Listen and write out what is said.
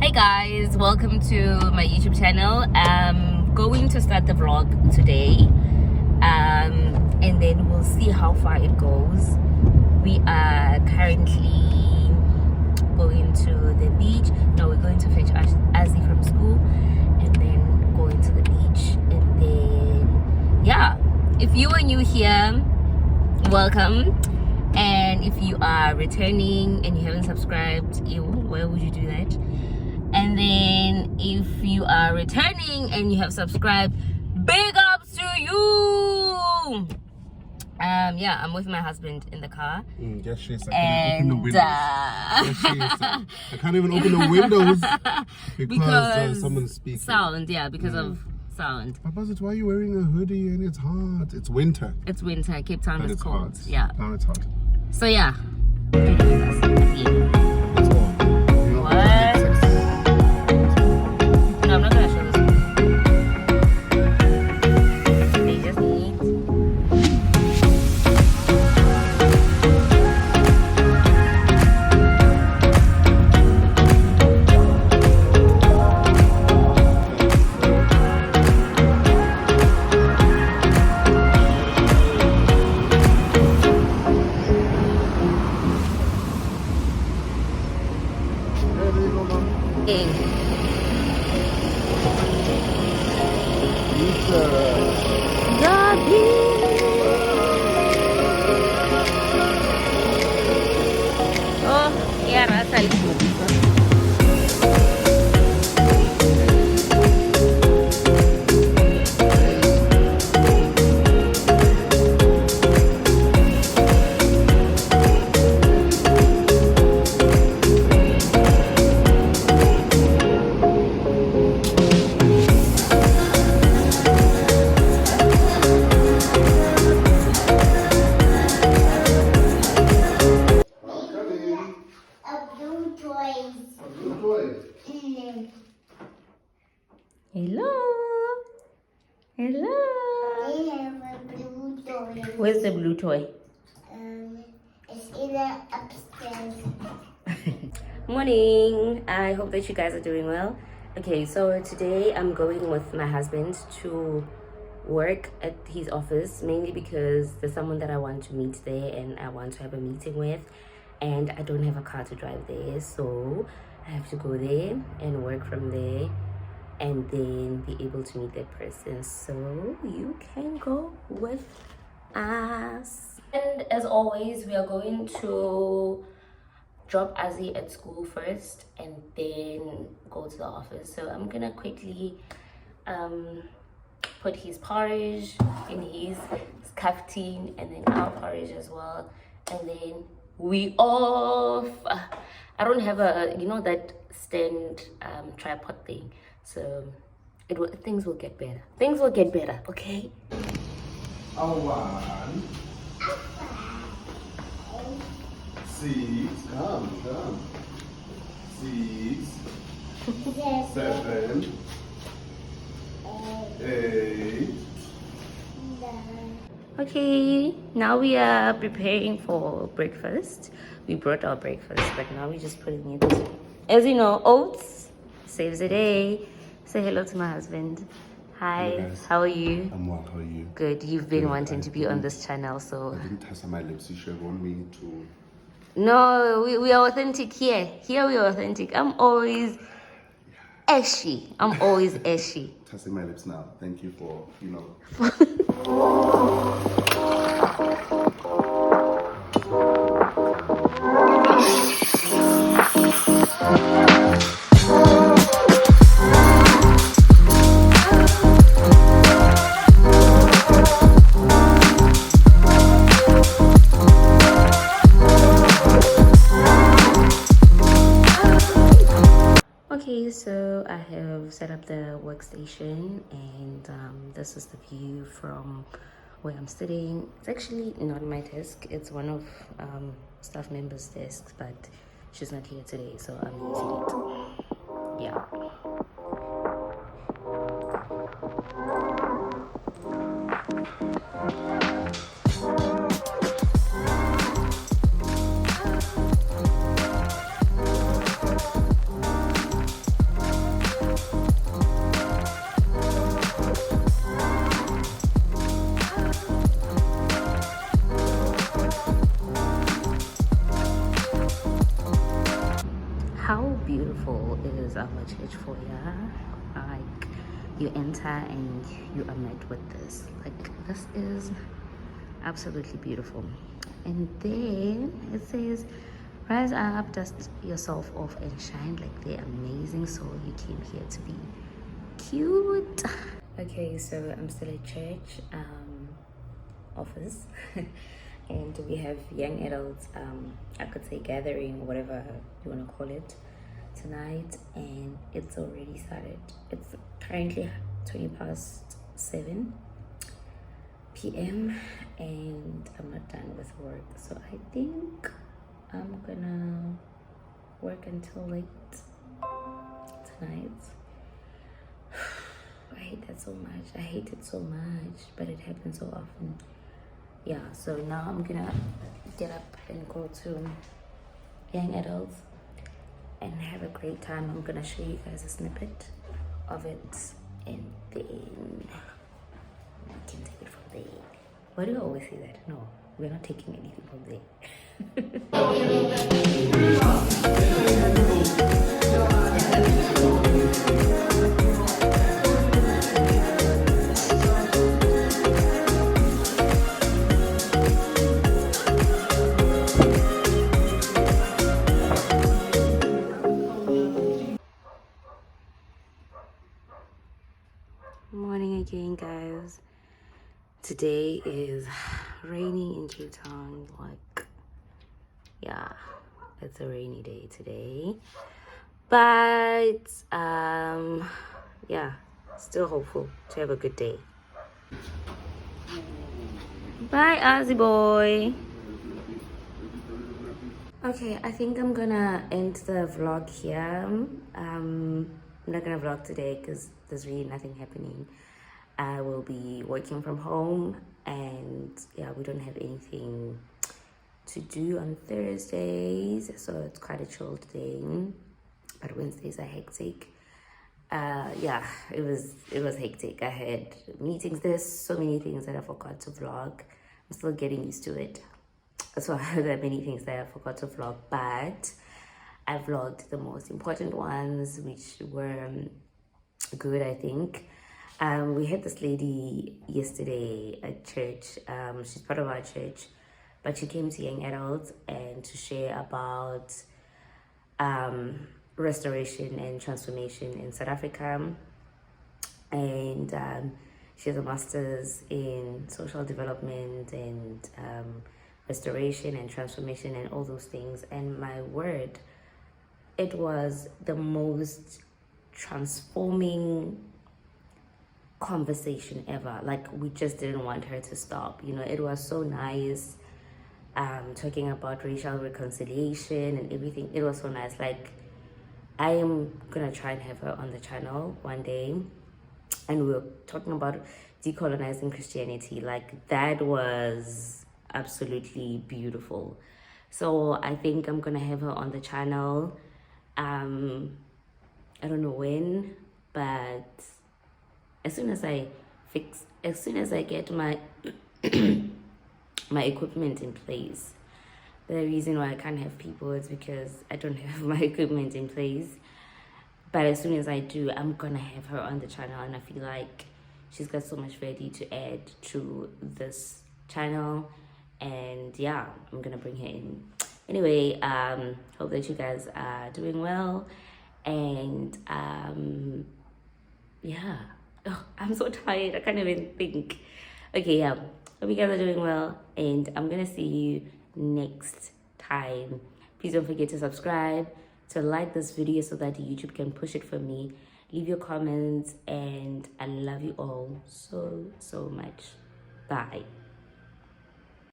Hey guys, welcome to my YouTube channel. I'm going to start the vlog today, and then we'll see how far it goes. We are currently going to the beach. No, we're going to fetch Azzy from school and then going to the beach. And then, yeah, if you are new here, welcome. And if you are returning and you haven't subscribed, why would you do that? And then if you are returning and you have subscribed, big ups to you. Yeah, I'm with my husband in the car. Yes, she is. I can't open the windows. Yes, she is. I can't even open the windows because someone's speaking. Sound, yeah, because of sound. Papa, why are you wearing a hoodie and it's hot? It's winter. It's winter. Cape Town is cold. Hot. Yeah. Now it's hot. So yeah. It's on. What? No, I'm not gonna show this. They just need. Oh, yeah, that's Hello. Hello. They have a blue toy. Where's the blue toy? It's in the upstairs. Morning. I hope that you guys are doing well. Okay, so today I'm going with my husband to work at his office, mainly because there's someone that I want to meet there and I want to have a meeting with, and I don't have a car to drive there, so I have to go there and work from there and then be able to meet that person. So you can go with us. And as always, we are going to drop Azzy at school first and then go to the office. So I'm gonna quickly put his porridge in his cafetine and then our porridge as well, and then we off. I don't have a that stand tripod thing, so things will get better. Things will get better, okay? One. 6. Come. 6. 7. 8. Okay, now we are preparing for breakfast. We brought our breakfast, but now we're just putting it. As you know, oats saves the day. Say hello to my husband. Hi, Hello, guys. how are you? I'm well, how are you? Good. You've been Good. wanting to be on this channel, so. I didn't test my lips. You should want me to. No, we are authentic here. Here we are authentic. I'm always ashy. I'm always ashy. Testing my lips now. Thank you for, Okay, so I have set up the workstation, and this is the view from where I'm sitting. It's actually not my desk, it's one of staff members' desks, but she's not here today, so I'm using it. Yeah. beautiful is our church foyer. Like, you enter and you are met with this. Like, this is absolutely beautiful. And then it says, rise up, dust yourself off and shine like they're amazing soul. You came here to be cute. Okay, so I'm still at church office and we have young adults, I could say gathering, whatever you want to call it, tonight, and it's already started. It's currently 7:20 p.m. and I'm not done with work, so I think I'm gonna work until late tonight. I hate that so much. I hate it so much, but it happens so often. Yeah, so now I'm gonna get up and go to young adults and have a great time. I'm gonna show you guys a snippet of it and then we can take it from there. Why do I always say that? No, we're not taking anything from there. Morning again, guys. Today is rainy in Cape Town. Like, yeah, it's a rainy day today, but yeah, still hopeful to have a good day. Bye, Ozzy boy. Okay, I think I'm gonna end the vlog here. I'm not gonna vlog today because there's really nothing happening. I will be working from home, and yeah, we don't have anything to do on Thursdays, so it's quite a chill day. But Wednesdays are hectic. Yeah, it was hectic. I had meetings. There's so many things that I forgot to vlog. I'm still getting used to it. So there are many things that I forgot to vlog, but I vlogged the most important ones, which were good, I think. We had this lady yesterday at church. She's part of our church, but she came to young adults and to share about restoration and transformation in South Africa. And she has a master's in social development and restoration and transformation and all those things. And my word, it was the most transforming conversation ever. Like, we just didn't want her to stop. You know, it was so nice, talking about racial reconciliation and everything. It was so nice. Like, I am gonna try and have her on the channel one day, and we were talking about decolonizing Christianity. Like, that was absolutely beautiful. So I think I'm gonna have her on the channel. I don't know when, but as soon as I get my my equipment in place. The reason why I can't have people is because I don't have my equipment in place. But as soon as I do, I'm gonna have her on the channel, and I feel like she's got so much value to add to this channel. And yeah, I'm gonna bring her in. Anyway, hope that you guys are doing well. And yeah. Oh, I'm so tired. I can't even think. Okay, yeah. Hope you guys are doing well, and I'm gonna see you next time. Please don't forget to subscribe, to like this video so that YouTube can push it for me. Leave your comments, and I love you all so much. Bye.